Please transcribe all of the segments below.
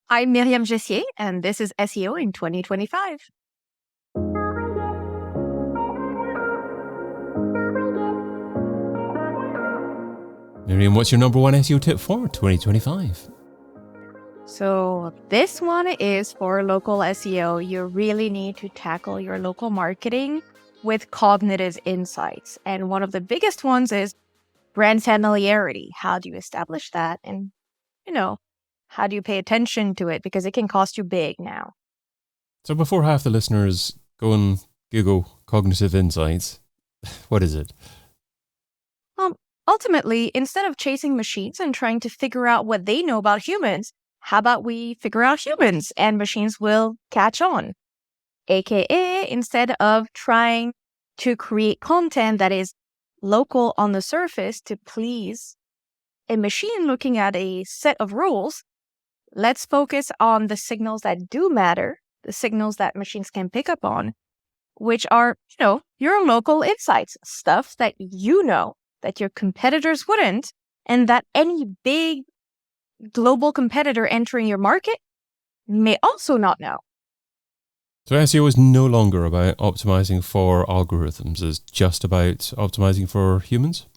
I'm Myriam Jessier, and this is SEO in 2025. Myriam, what's your number one SEO tip for 2025? So this one is for local SEO. You really need to tackle your local marketing with cognitive insights. And one of the biggest ones is brand familiarity. How do you establish that? And, how do you pay attention to it? Because it can cost you big now. So before half the listeners go and Google cognitive insights, what is it? Ultimately, instead of chasing machines and trying to figure out what they know about humans, how about we figure out humans and machines will catch on? AKA, instead of trying to create content that is local on the surface to please a machine looking at a set of rules, let's focus on the signals that do matter, the signals that machines can pick up on, which are, your local insights, stuff that you know, that your competitors wouldn't, and that any big global competitor entering your market may also not know. So SEO is no longer about optimizing for algorithms, it's just about optimizing for humans?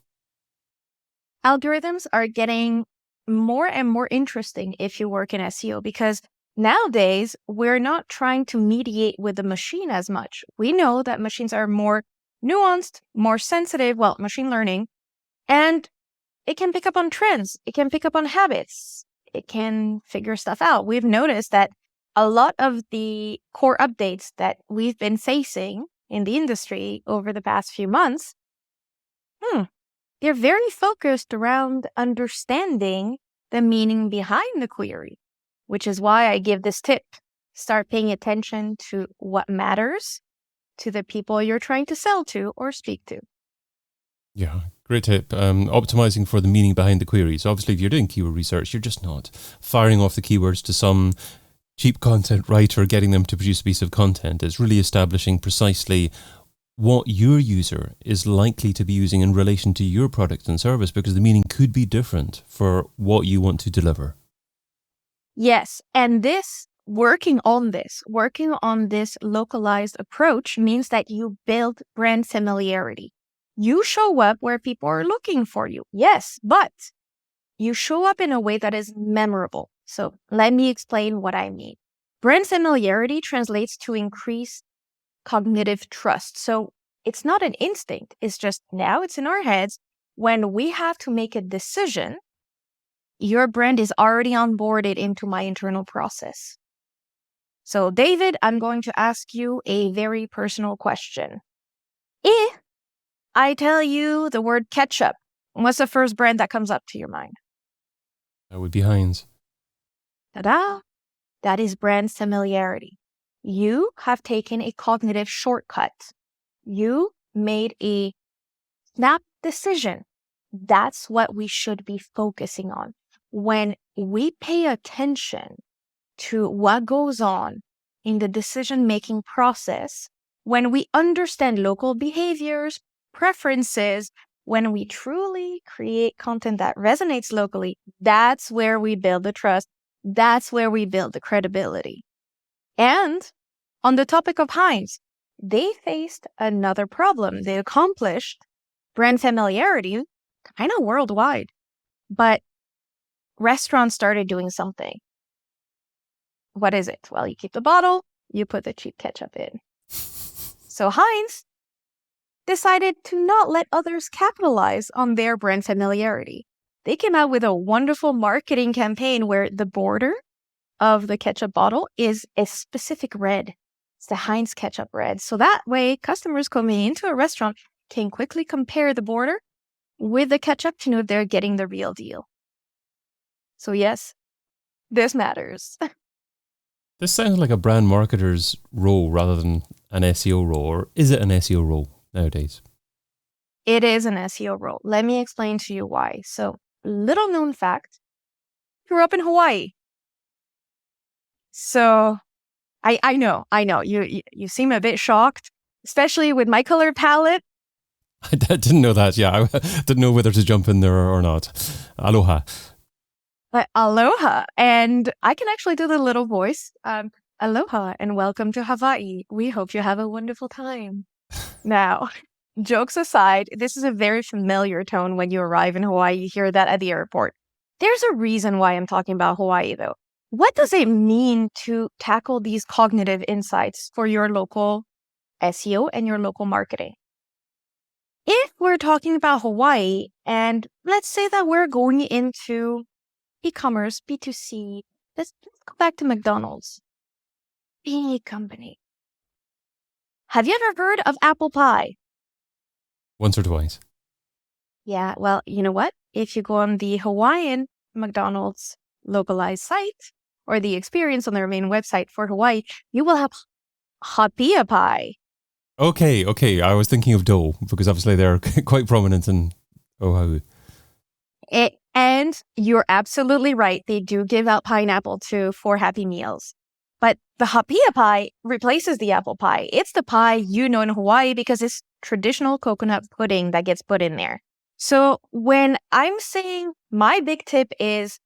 Algorithms are getting more and more interesting if you work in SEO, because nowadays we're not trying to mediate with the machine as much. We know that machines are more nuanced, more sensitive, machine learning, and it can pick up on trends. It can pick up on habits. It can figure stuff out. We've noticed that a lot of the core updates that we've been facing in the industry over the past few months, they're very focused around understanding the meaning behind the query, which is why I give this tip. Start paying attention to what matters to the people you're trying to sell to or speak to. Yeah, great tip. Optimizing for the meaning behind the queries. Obviously, if you're doing keyword research, you're just not firing off the keywords to some cheap content writer, getting them to produce a piece of content. It's really establishing precisely what your user is likely to be using in relation to your product and service, because the meaning could be different for what you want to deliver. Yes, and working on this localized approach means that you build brand familiarity. You show up where people are looking for you, yes, but you show up in a way that is memorable. So let me explain what I mean. Brand familiarity translates to increased cognitive trust. So it's not an instinct. It's just now it's in our heads. When we have to make a decision, your brand is already onboarded into my internal process. So David, I'm going to ask you a very personal question. If I tell you the word ketchup, what's the first brand that comes up to your mind? That would be Heinz. Ta-da! That is brand familiarity. You have taken a cognitive shortcut. You made a snap decision. That's what we should be focusing on. When we pay attention to what goes on in the decision-making process, when we understand local behaviors, preferences, when we truly create content that resonates locally, that's where we build the trust. That's where we build the credibility. And on the topic of Heinz, they faced another problem. They accomplished brand familiarity kind of worldwide, but restaurants started doing something. What is it? Well, you keep the bottle, you put the cheap ketchup in. So Heinz decided to not let others capitalize on their brand familiarity. They came out with a wonderful marketing campaign where the border of the ketchup bottle is a specific red. It's the Heinz ketchup red. So that way, customers coming into a restaurant can quickly compare the border with the ketchup to know if they're getting the real deal. So yes, this matters. This sounds like a brand marketer's role rather than an SEO role, or is it an SEO role nowadays? It is an SEO role. Let me explain to you why. So, little known fact, grew up in Hawaii. So, I know, you seem a bit shocked, especially with my color palette. I didn't know that. Yeah, I didn't know whether to jump in there or not. Aloha. Aloha. And I can actually do the little voice. Aloha and welcome to Hawaii. We hope you have a wonderful time. Now, jokes aside, this is a very familiar tone when you arrive in Hawaii. You hear that at the airport. There's a reason why I'm talking about Hawaii, though. What does it mean to tackle these cognitive insights for your local SEO and your local marketing? If we're talking about Hawaii, and let's say that we're going into e-commerce, B2C, let's go back to McDonald's. Big company. Have you ever heard of apple pie? Once or twice. Yeah, well, you know what? If you go on the Hawaiian McDonald's localized site or the experience on their main website for Hawaii, you will have hapia pie. Okay. I was thinking of dough because obviously they're quite prominent in Oahu. And you're absolutely right. They do give out pineapple too for Happy Meals. But the hapia pie replaces the apple pie. It's the pie you know in Hawaii because it's traditional coconut pudding that gets put in there. So when I'm saying my big tip is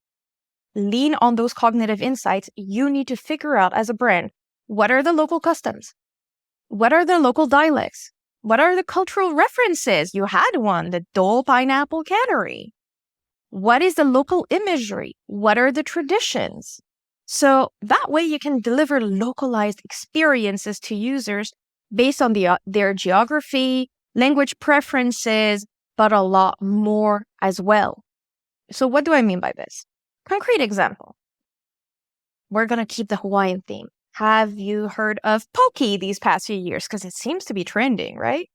lean on those cognitive insights, you need to figure out as a brand, what are the local customs? What are the local dialects? What are the cultural references? You had one, the Dole Pineapple Cannery. What is the local imagery? What are the traditions? So that way you can deliver localized experiences to users based on their geography, language preferences, but a lot more as well. So what do I mean by this? Concrete example. We're going to keep the Hawaiian theme. Have you heard of poke these past few years? Because it seems to be trending, right?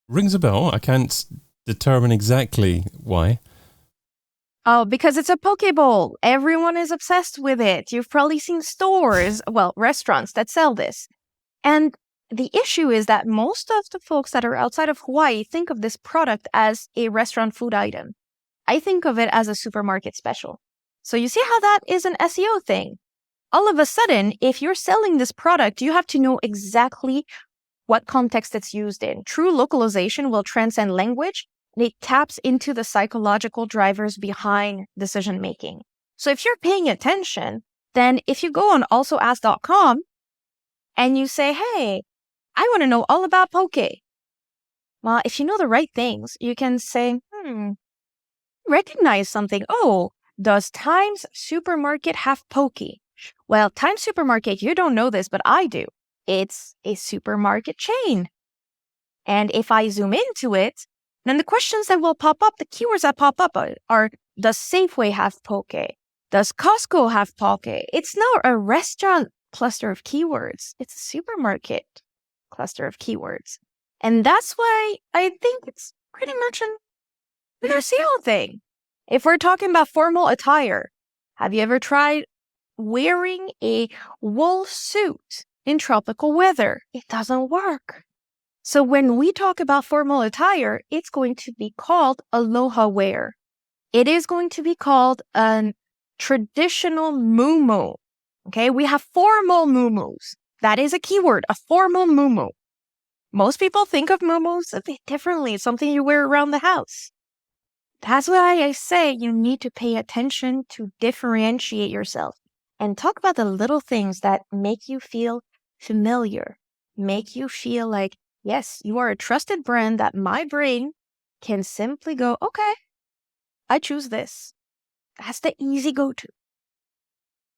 Rings a bell. I can't determine exactly why. Oh, because it's a poke bowl. Everyone is obsessed with it. You've probably seen stores, well, restaurants that sell this. And the issue is that most of the folks that are outside of Hawaii think of this product as a restaurant food item. I think of it as a supermarket special. So you see how that is an SEO thing. All of a sudden, if you're selling this product, you have to know exactly what context it's used in. True localization will transcend language. It taps into the psychological drivers behind decision making. So if you're paying attention, then if you go on alsoask.com and you say, hey, I want to know all about poke. Well, if you know the right things, you can say, recognize something. Oh, does Times Supermarket have poke? Well, Times Supermarket, you don't know this, but I do. It's a supermarket chain. And if I zoom into it, then the questions that will pop up, the keywords that pop up are does Safeway have poke? Does Costco have poke? It's not a restaurant cluster of keywords. It's a supermarket cluster of keywords. And that's why I think it's pretty much an SEO thing. If we're talking about formal attire, have you ever tried wearing a wool suit in tropical weather? It doesn't work. So when we talk about formal attire, it's going to be called aloha wear. It is going to be called a traditional muumuu. Okay, we have formal muumuus. That is a keyword, a formal muumuu. Most people think of muumuus a bit differently. It's something you wear around the house. That's why I say you need to pay attention to differentiate yourself and talk about the little things that make you feel familiar, make you feel like, yes, you are a trusted brand that my brain can simply go, okay, I choose this. That's the easy go-to.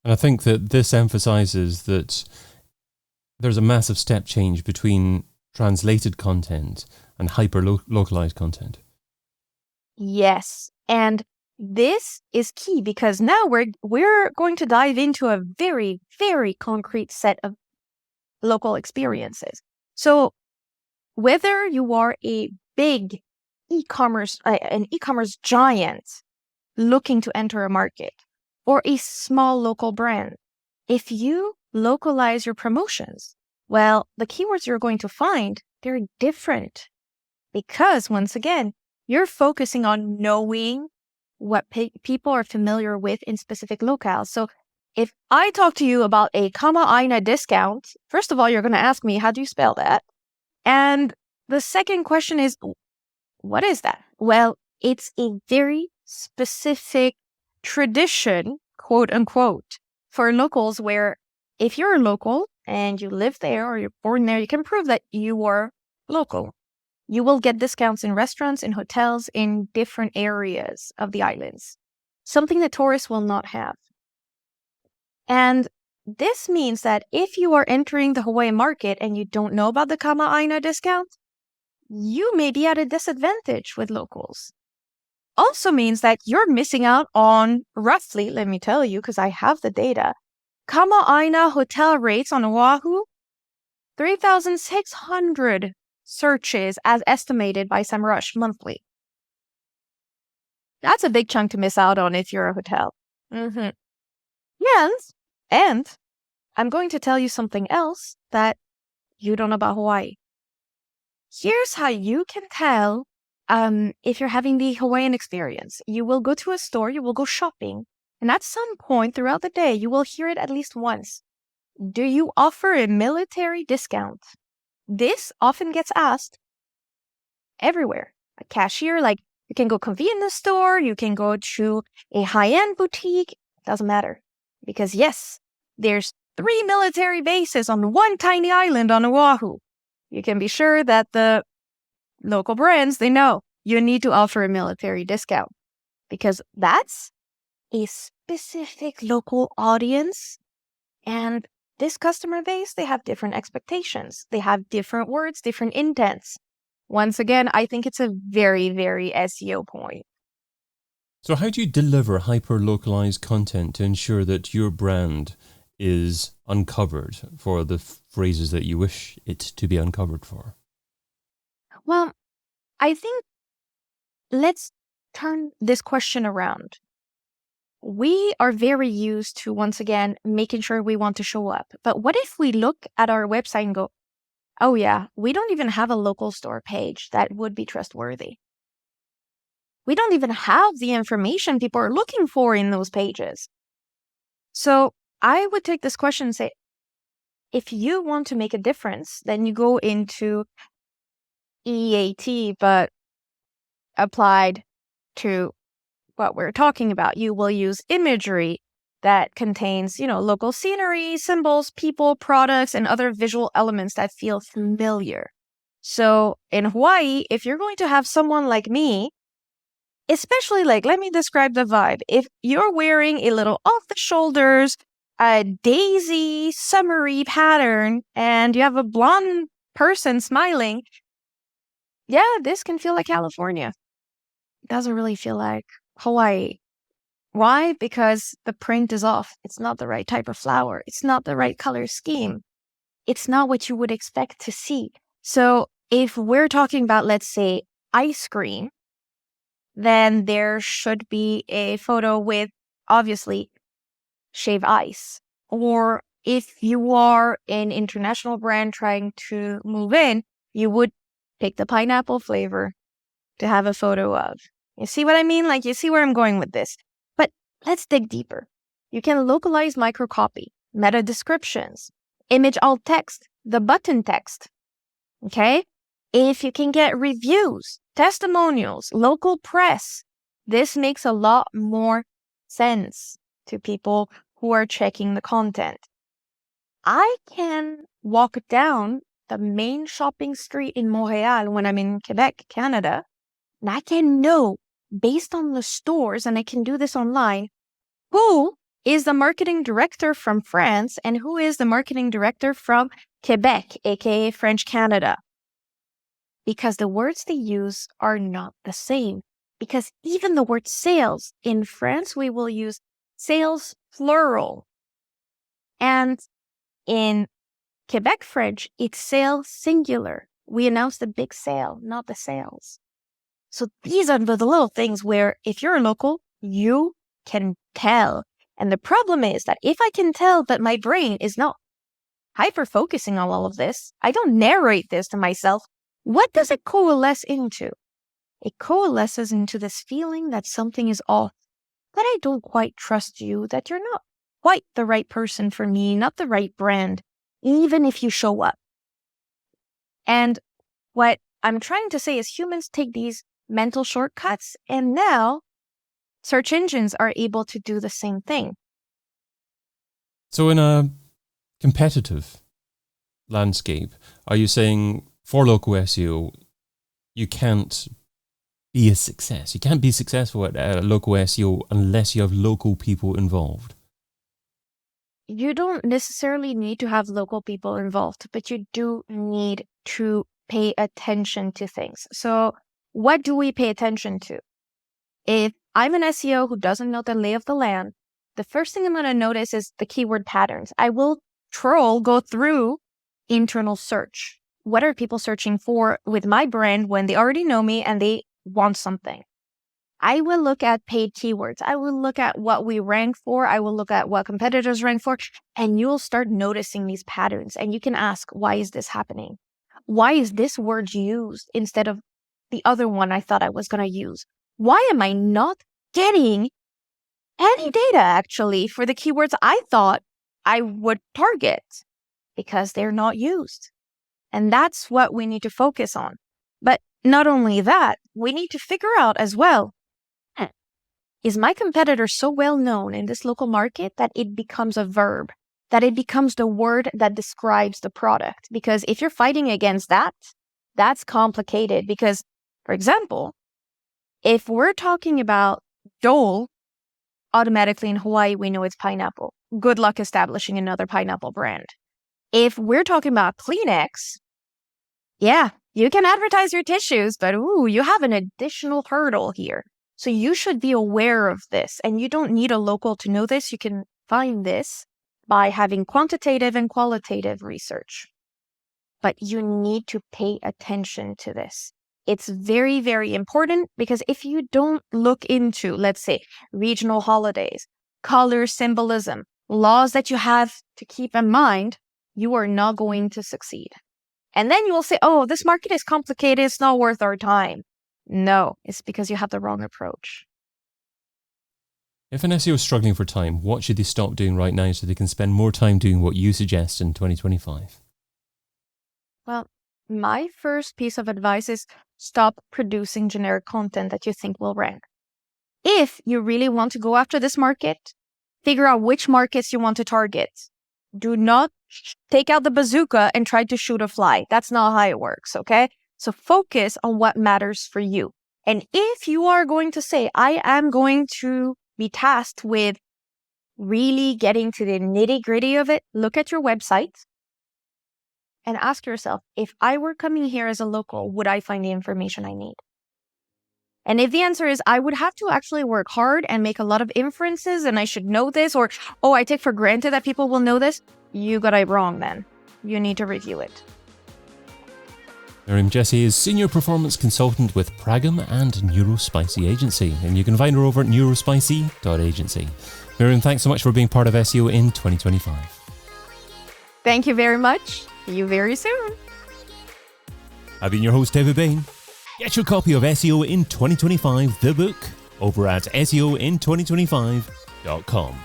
And I think that this emphasizes that there's a massive step change between translated content and hyper-localized content. Yes. And this is key because now we're going to dive into a very, very concrete set of local experiences. So whether you are a big an e-commerce giant looking to enter a market or a small local brand, if you localize your promotions, well, the keywords you're going to find, they're different because once again, you're focusing on knowing what people are familiar with in specific locales. So if I talk to you about a Kama'aina discount, first of all, you're going to ask me, how do you spell that? And the second question is, what is that? Well, it's a very specific tradition, quote unquote, for locals where if you're a local and you live there or you're born there, you can prove that you are local. You will get discounts in restaurants, in hotels, in different areas of the islands, something that tourists will not have. And this means that if you are entering the Hawaii market and you don't know about the Kama'aina discount, you may be at a disadvantage with locals. Also means that you're missing out on roughly, let me tell you, because I have the data, Kama'aina hotel rates on Oahu, 3,600 searches as estimated by SEMrush monthly. That's a big chunk to miss out on if you're a hotel. And I'm going to tell you something else that you don't know about Hawaii. Here's how you can tell if you're having the Hawaiian experience. You will go to a store, you will go shopping, and at some point throughout the day, you will hear it at least once. Do you offer a military discount? This often gets asked everywhere. A cashier, like you can go convenience store, you can go to a high-end boutique, doesn't matter. Because yes, there's 3 military bases on one tiny island on Oahu. You can be sure that the local brands, they know you need to offer a military discount because that's a specific local audience. And this customer base, they have different expectations. They have different words, different intents. Once again, I think it's a very, very SEO point. So how do you deliver hyper-localized content to ensure that your brand is uncovered for the phrases that you wish it to be uncovered for? Well, I think let's turn this question around. We are very used to, once again, making sure we want to show up. But what if we look at our website and go, oh yeah, we don't even have a local store page that would be trustworthy. We don't even have the information people are looking for in those pages. So I would take this question and say, if you want to make a difference, then you go into EAT, but applied to what we're talking about. You will use imagery that contains, local scenery, symbols, people, products, and other visual elements that feel familiar. So in Hawaii, if you're going to have someone like me, especially let me describe the vibe. If you're wearing a little off the shoulders, a daisy summery pattern, and you have a blonde person smiling, yeah, this can feel like California. It doesn't really feel like Hawaii. Why? Because the print is off. It's not the right type of flower. It's not the right color scheme. It's not what you would expect to see. So if we're talking about, let's say, ice cream, then there should be a photo with, obviously, shaved ice. Or if you are an international brand trying to move in, you would pick the pineapple flavor to have a photo of. You see what I mean? You see where I'm going with this. But let's dig deeper. You can localize microcopy, meta descriptions, image alt text, the button text. Okay? If you can get reviews, testimonials, local press, this makes a lot more sense to people who are checking the content. I can walk down the main shopping street in Montreal when I'm in Quebec, Canada, and I can know based on the stores, and I can do this online, who is the marketing director from France and who is the marketing director from Quebec, aka French Canada. Because the words they use are not the same. Because even the word sales, in France, we will use sales plural. And in Quebec French, it's sale singular. We announce the big sale, not the sales. So these are the little things where if you're a local, you can tell. And the problem is that if I can tell, but my brain is not hyper-focusing on all of this, I don't narrate this to myself, what does it coalesce into? It coalesces into this feeling that something is off, that I don't quite trust you, that you're not quite the right person for me, not the right brand, even if you show up. And what I'm trying to say is humans take these mental shortcuts, and now search engines are able to do the same thing. So in a competitive landscape, are you saying for local SEO, you can't be a success? You can't be successful at local SEO unless you have local people involved? You don't necessarily need to have local people involved, but you do need to pay attention to things. So what do we pay attention to? If I'm an SEO who doesn't know the lay of the land, the first thing I'm going to notice is the keyword patterns. I will go through internal search. What are people searching for with my brand when they already know me and they want something? I will look at paid keywords. I will look at what we rank for. I will look at what competitors rank for, and you'll start noticing these patterns. And you can ask, why is this happening? Why is this word used instead of the other one I thought I was going to use? Why am I not getting any data actually for the keywords I thought I would target? Because they're not used. And that's what we need to focus on. But not only that, we need to figure out as well, is my competitor so well known in this local market that it becomes a verb, that it becomes the word that describes the product? Because if you're fighting against that, that's complicated. Because, for example, if we're talking about Dole, automatically in Hawaii, we know it's pineapple. Good luck establishing another pineapple brand. If we're talking about Kleenex, yeah, you can advertise your tissues, but you have an additional hurdle here. So you should be aware of this, and you don't need a local to know this. You can find this by having quantitative and qualitative research. But you need to pay attention to this. It's very, very important, because if you don't look into, let's say, regional holidays, color symbolism, laws that you have to keep in mind, you are not going to succeed. And then you will say, oh, this market is complicated. It's not worth our time. No, it's because you have the wrong approach. If an SEO is struggling for time, what should they stop doing right now so they can spend more time doing what you suggest in 2025? Well, my first piece of advice is stop producing generic content that you think will rank. If you really want to go after this market, figure out which markets you want to target. Do not take out the bazooka and try to shoot a fly. That's not how it works, okay? So focus on what matters for you. And if you are going to say, I am going to be tasked with really getting to the nitty-gritty of it, look at your website and ask yourself, if I were coming here as a local, would I find the information I need? And if the answer is, I would have to actually work hard and make a lot of inferences and I should know this, or, oh, I take for granted that people will know this, you got it wrong then. You need to review it. Myriam Jessier is Senior Performance Consultant with Pragum and Neurospicy Agency, and you can find her over at neurospicy.agency. Myriam, thanks so much for being part of SEO in 2025. Thank you very much. See you very soon. I've been your host, David Bain. Get your copy of SEO in 2025, the book, over at SEOin2025.com.